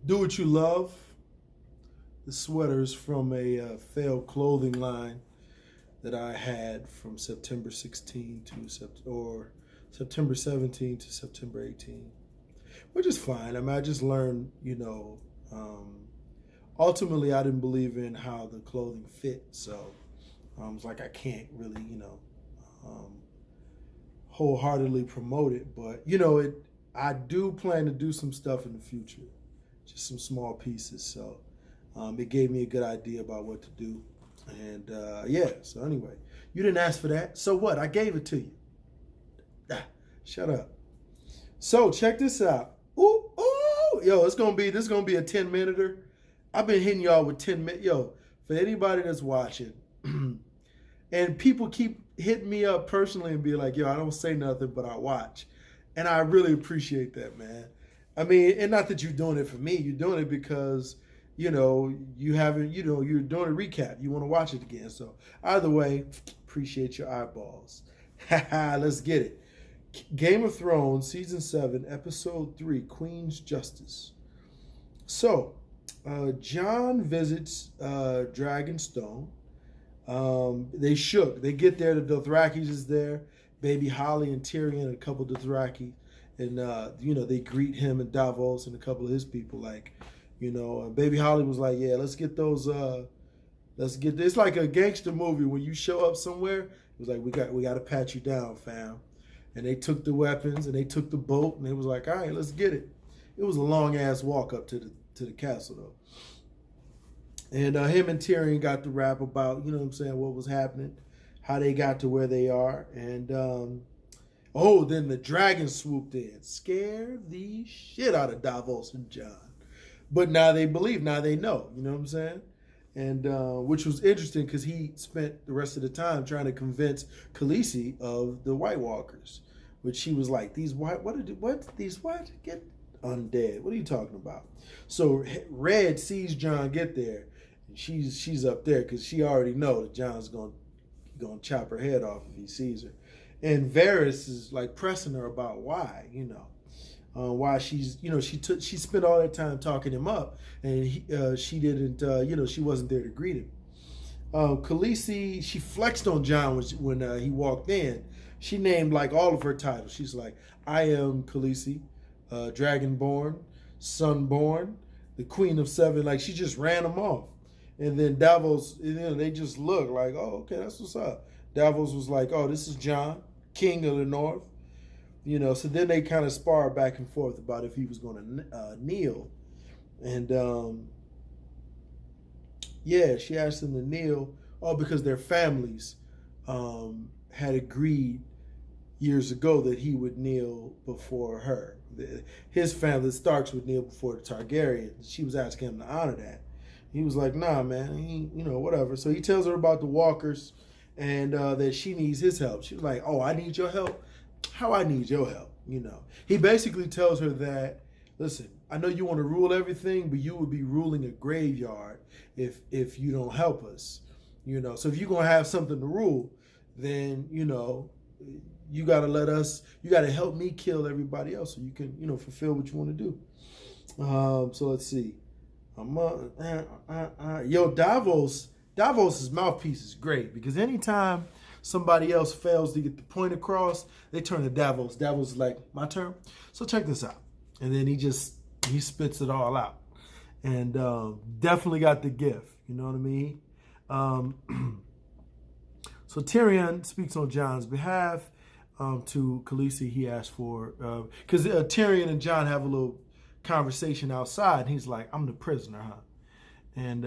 Do What You Love. The sweater is from a failed clothing line that I had from September 16 or September 17 to September 18, which is fine. I mean, I just learned, ultimately I didn't believe in how the clothing fit, so I was like, I can't really, um, wholeheartedly promote it, but I do plan to do some stuff in the future, just some small pieces. So it gave me a good idea about what to do, and yeah. So anyway, you didn't ask for that, so what? I gave it to you. Ah, shut up. So check this out. Ooh, ooh, yo, this is gonna be a 10-minute. I've been hitting y'all with 10 minutes. Yo, for anybody that's watching, and people keep hitting me up personally and be like, yo, I don't say nothing, but I watch. And I really appreciate that, man. I mean, and not that you're doing it for me, you're doing it because, you haven't, you're doing a recap. You want to watch it again. So either way, appreciate your eyeballs. Let's get it. Game of Thrones, Season 7, Episode 3, Queen's Justice. So, Jon visits Dragonstone. They shook. They get there. The Dothrakis is there. Baby Holly and Tyrion and a couple of Dothraki. And, they greet him and Davos and a couple of his people. Baby Holly was like, yeah, let's get those, it's like a gangster movie. When you show up somewhere, it was like, we got to pat you down, fam. And they took the weapons and they took the boat and they was like, all right, let's get it. It was a long ass walk up to the castle though. And him and Tyrion got to rap about, what was happening, how they got to where they are. And, then the dragon swooped in. Scared the shit out of Davos and Jon. But now they believe, now they know, you know what I'm saying? And which was interesting because he spent the rest of the time trying to convince Khaleesi of the White Walkers, which she was like, these what get undead? What are you talking about? So Red sees Jon get there. She's up there because she already know that Jon's gonna chop her head off if he sees her, and Varys is like pressing her about why, why she's, she spent all that time talking him up, and she didn't, she wasn't there to greet him. Khaleesi, she flexed on Jon when he walked in. She named like all of her titles. She's like, I am Khaleesi, Dragonborn, Sunborn, the Queen of Seven. Like she just ran them off. And then Davos, they just look like, oh, okay, that's what's up. Davos was like, oh, this is Jon, King of the North. So then they kind of sparred back and forth about if he was going to kneel. And, she asked him to kneel, because their families had agreed years ago that he would kneel before her. His family, the Starks, would kneel before the Targaryens. She was asking him to honor that. He was like, nah, man, whatever. So he tells her about the walkers and that she needs his help. She was like, oh, I need your help? How I need your help? He basically tells her that, listen, I know you want to rule everything, but you would be ruling a graveyard if you don't help us. So if you're going to have something to rule, then, you got to you got to help me kill everybody else so you can, fulfill what you want to do. So let's see. Davos's mouthpiece is great because anytime somebody else fails to get the point across, they turn to Davos. Davos is like, my turn? So check this out. And then he spits it all out. And definitely got the gift. You know what I mean? So Tyrion speaks on Jon's behalf to Khaleesi. He asked for, because Tyrion and Jon have a little conversation outside. And he's like, I'm the prisoner, huh? And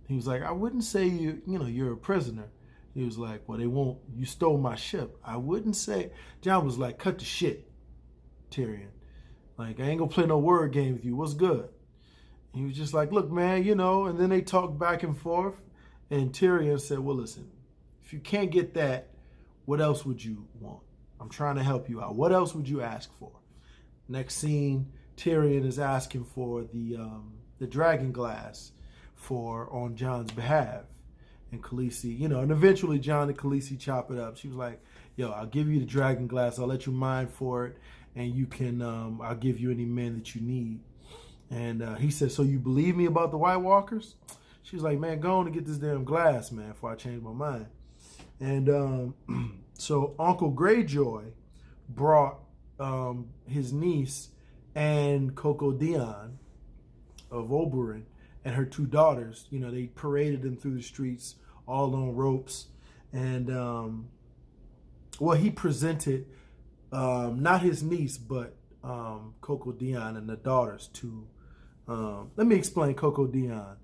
he was like, I wouldn't say you're a prisoner. He was like, well, you stole my ship. I wouldn't say. Jon was like, cut the shit, Tyrion. Like, I ain't gonna play no word game with you. What's good? He was just like, look, man, and then they talked back and forth. And Tyrion said, well, listen, if you can't get that, what else would you want? I'm trying to help you out. What else would you ask for? Next scene, Tyrion is asking for the dragon glass on Jon's behalf. And Khaleesi, and eventually Jon and Khaleesi chop it up. She was like, yo, I'll give you the dragon glass. I'll let you mine for it. And you can, I'll give you any men that you need. And he said, so you believe me about the White Walkers? She was like, man, go on and get this damn glass, man, before I change my mind. And so Uncle Greyjoy brought his niece and Coco Dion of Oberyn and her two daughters. You know, they paraded them through the streets all on ropes. And, well, he presented not his niece, but Coco Dion and the daughters to, let me explain Coco Dion.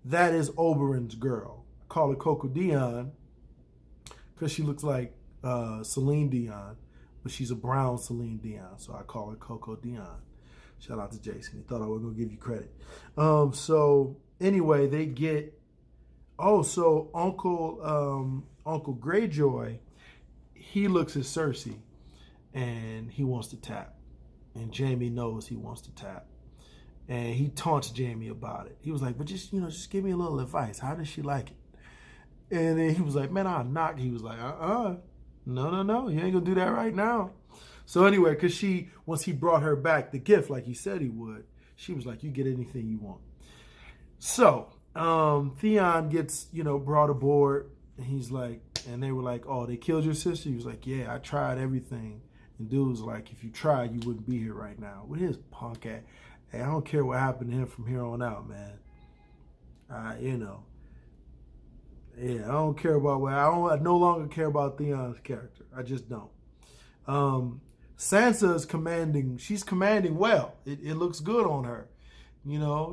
That is Oberyn's girl. I call her Coco Dion because she looks like Celine Dion, but she's a brown Celine Dion, so I call her Coco Dion. Shout out to Jason. He thought I was going to give you credit. So anyway, they get, so Uncle Greyjoy, he looks at Cersei and he wants to tap. And Jaime knows he wants to tap. And he taunts Jaime about it. He was like, but just give me a little advice. How does she like it? And then he was like, man, I'll knock. He was like, no, you ain't gonna do that right now. So anyway, because once he brought her back the gift like he said he would, she was like, you get anything you want. So Theon gets, brought aboard. And he's like, and they were like, oh, they killed your sister? He was like, yeah, I tried everything. And dude was like, if you tried, you wouldn't be here right now. With his punk ass. Hey, I don't care what happened to him from here on out, man. Yeah, I don't care about I no longer care about Theon's character. I just don't. Sansa is commanding. She's commanding well. It looks good on her.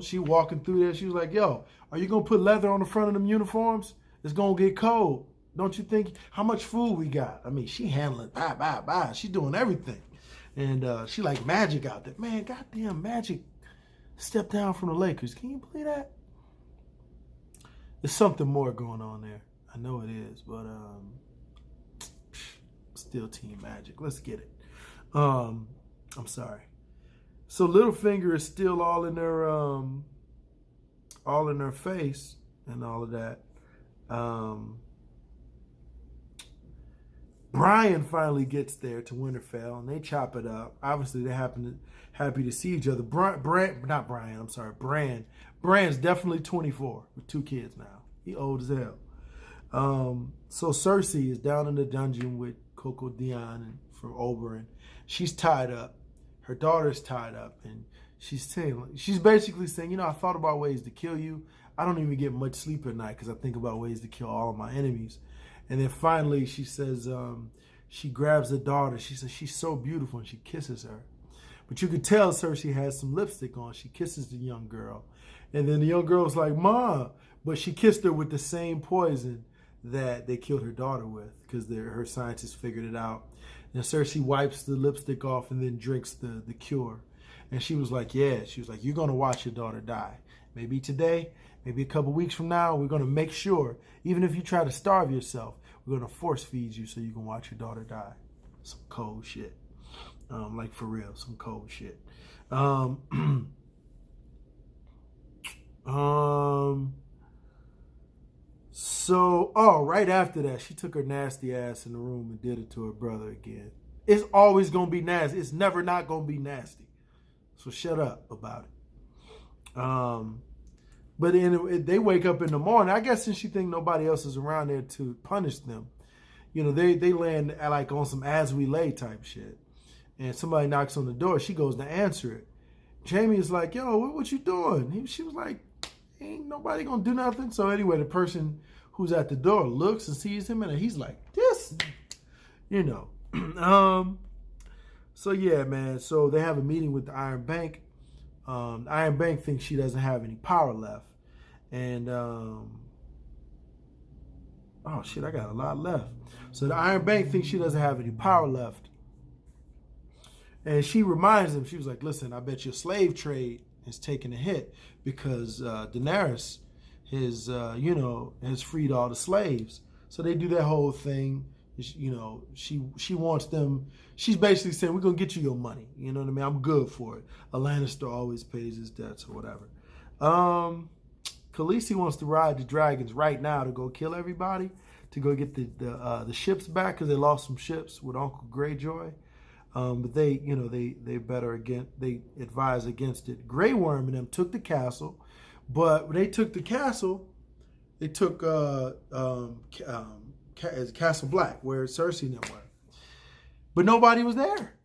She walking through there. She was like, yo, are you going to put leather on the front of them uniforms? It's going to get cold. Don't you think? How much food we got? I mean, she handling, bye. She's doing everything. And she like Magic out there. Man, goddamn Magic stepped down from the Lakers. Can you believe that? There's something more going on there. I know it is, but still Team Magic. Let's get it. I'm sorry. So Littlefinger is still all in her face and all of that. Brian finally gets there to Winterfell, and they chop it up. Obviously, they're happy to see each other. Brand's definitely 24 with 2 kids now. He old as hell. So Cersei is down in the dungeon with Coco Dion and from Oberyn. She's tied up. Her daughter's tied up, and she's basically saying, I thought about ways to kill you. I don't even get much sleep at night because I think about ways to kill all of my enemies. And then finally, she says, she grabs the daughter. She says she's so beautiful, and she kisses her. But you could tell Cersei has some lipstick on. She kisses the young girl. And then the young girl's like, Mom. But she kissed her with the same poison that they killed her daughter with because her scientists figured it out. And Cersei wipes the lipstick off and then drinks the cure. And she was like, yeah. She was like, you're going to watch your daughter die. Maybe today, maybe a couple weeks from now, we're going to make sure, even if you try to starve yourself, we're going to force feed you so you can watch your daughter die. Some cold shit. Like for real, some cold shit. Right after that, she took her nasty ass in the room and did it to her brother again. It's always going to be nasty. It's never not going to be nasty. So shut up about it. But then they wake up in the morning. I guess since she think nobody else is around there to punish them, they land like on some as we lay type shit. And somebody knocks on the door. She goes to answer it. Jaime is like, yo, what you doing? She was like, ain't nobody gonna do nothing. So anyway, the person who's at the door looks and sees him, and he's like, this, So yeah, man. So they have a meeting with the Iron Bank. The Iron Bank thinks she doesn't have any power left. And, oh shit, I got a lot left. So the Iron Bank thinks she doesn't have any power left. And she reminds them, she was like, listen, I bet your slave trade is taking a hit because Daenerys has freed all the slaves. So they do that whole thing. She wants them. She's basically saying, we're going to get you your money. You know what I mean? I'm good for it. A Lannister always pays his debts or whatever. Khaleesi wants to ride the dragons right now to go kill everybody, to go get the ships back because they lost some ships with Uncle Greyjoy. But they, they better they advise against it. Grey Worm and them took the castle, but when they took the castle, they took Castle Black, where Cersei and them were. But nobody was there.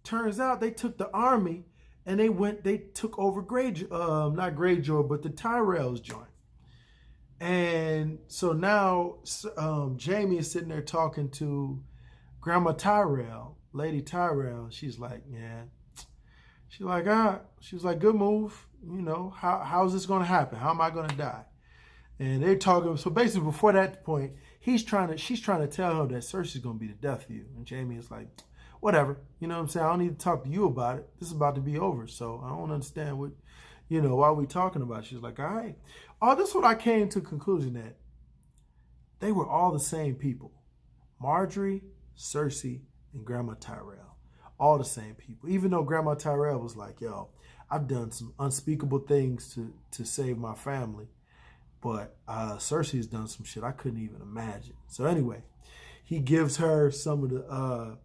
Turns out they took the army and they took over not Greyjoy, but the Tyrell's joint. And so now Jamie is sitting there talking to Grandma Tyrell, Lady Tyrell. She's like, yeah. She's like, she's like, good move. How's this going to happen? How am I going to die? And they're talking. So basically, before that point, she's trying to tell her that Cersei's going to be the death of you. And Jamie is like, whatever. You know what I'm saying? I don't need to talk to you about it. This is about to be over. So I don't understand why we talking about it. She's like, all right. Oh, this is what I came to the conclusion that they were all the same people. Marjorie, Cersei, and Grandma Tyrell. All the same people. Even though Grandma Tyrell was like, yo, I've done some unspeakable things to save my family. But Cersei's done some shit I couldn't even imagine. So anyway, he gives her some of the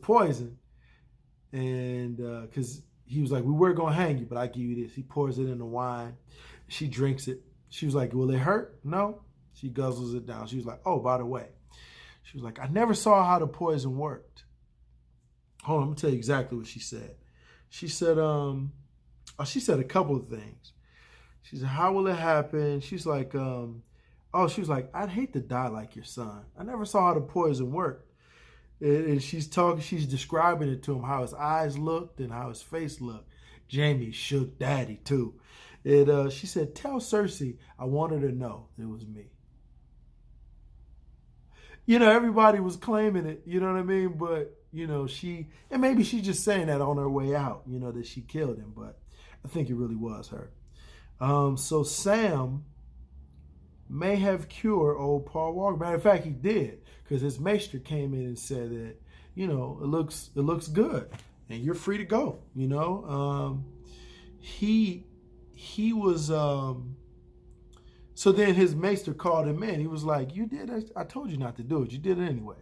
poison, and because he was like, we were gonna hang you, but I give you this. He pours it in the wine. She drinks it. She was like, will it hurt? No. She guzzles it down. She was like, oh, by the way, she was like, I never saw how the poison worked. Hold on, I'm gonna tell you exactly what she said. She said, she said a couple of things. She said, how will it happen? She's like, she was like, I'd hate to die like your son. I never saw how the poison worked. And she's describing it to him, how his eyes looked and how his face looked. Jamie shook daddy too. And she said, tell Cersei I want her to know it was me. Everybody was claiming it, you know what I mean? But, and maybe she's just saying that on her way out, that she killed him. But I think it really was her. So Sam may have cured old Paul Walker. Matter of fact, he did, because his maester came in and said that, it looks good, and you're free to go. He was. So then his maester called him in. He was like, "You did. I told you not to do it. You did it anyway."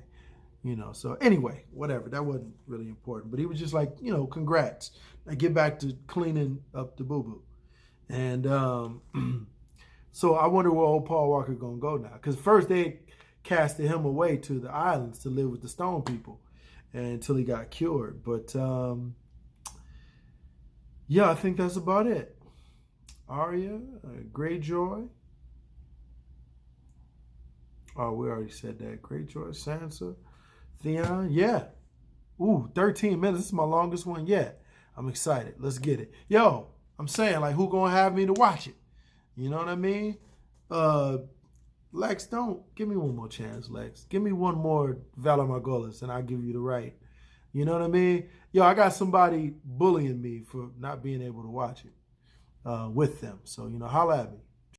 So anyway, whatever. That wasn't really important. But he was just like, congrats. I get back to cleaning up the boo-boo. And so I wonder where old Paul Walker gonna go now. Because first they casted him away to the islands to live with the stone people until he got cured. But yeah, I think that's about it. Arya, Greyjoy. Oh, we already said that. Greyjoy, Sansa, Theon. Yeah. Ooh, 13 minutes. This is my longest one yet. I'm excited. Let's get it. Yo, I'm saying, like, who gonna have me to watch it? You know what I mean? Lex, give me one more chance, Lex. Give me one more Valar Morghulis, and I'll give you the right. You know what I mean? Yo, I got somebody bullying me for not being able to watch it with them. So, holla at me.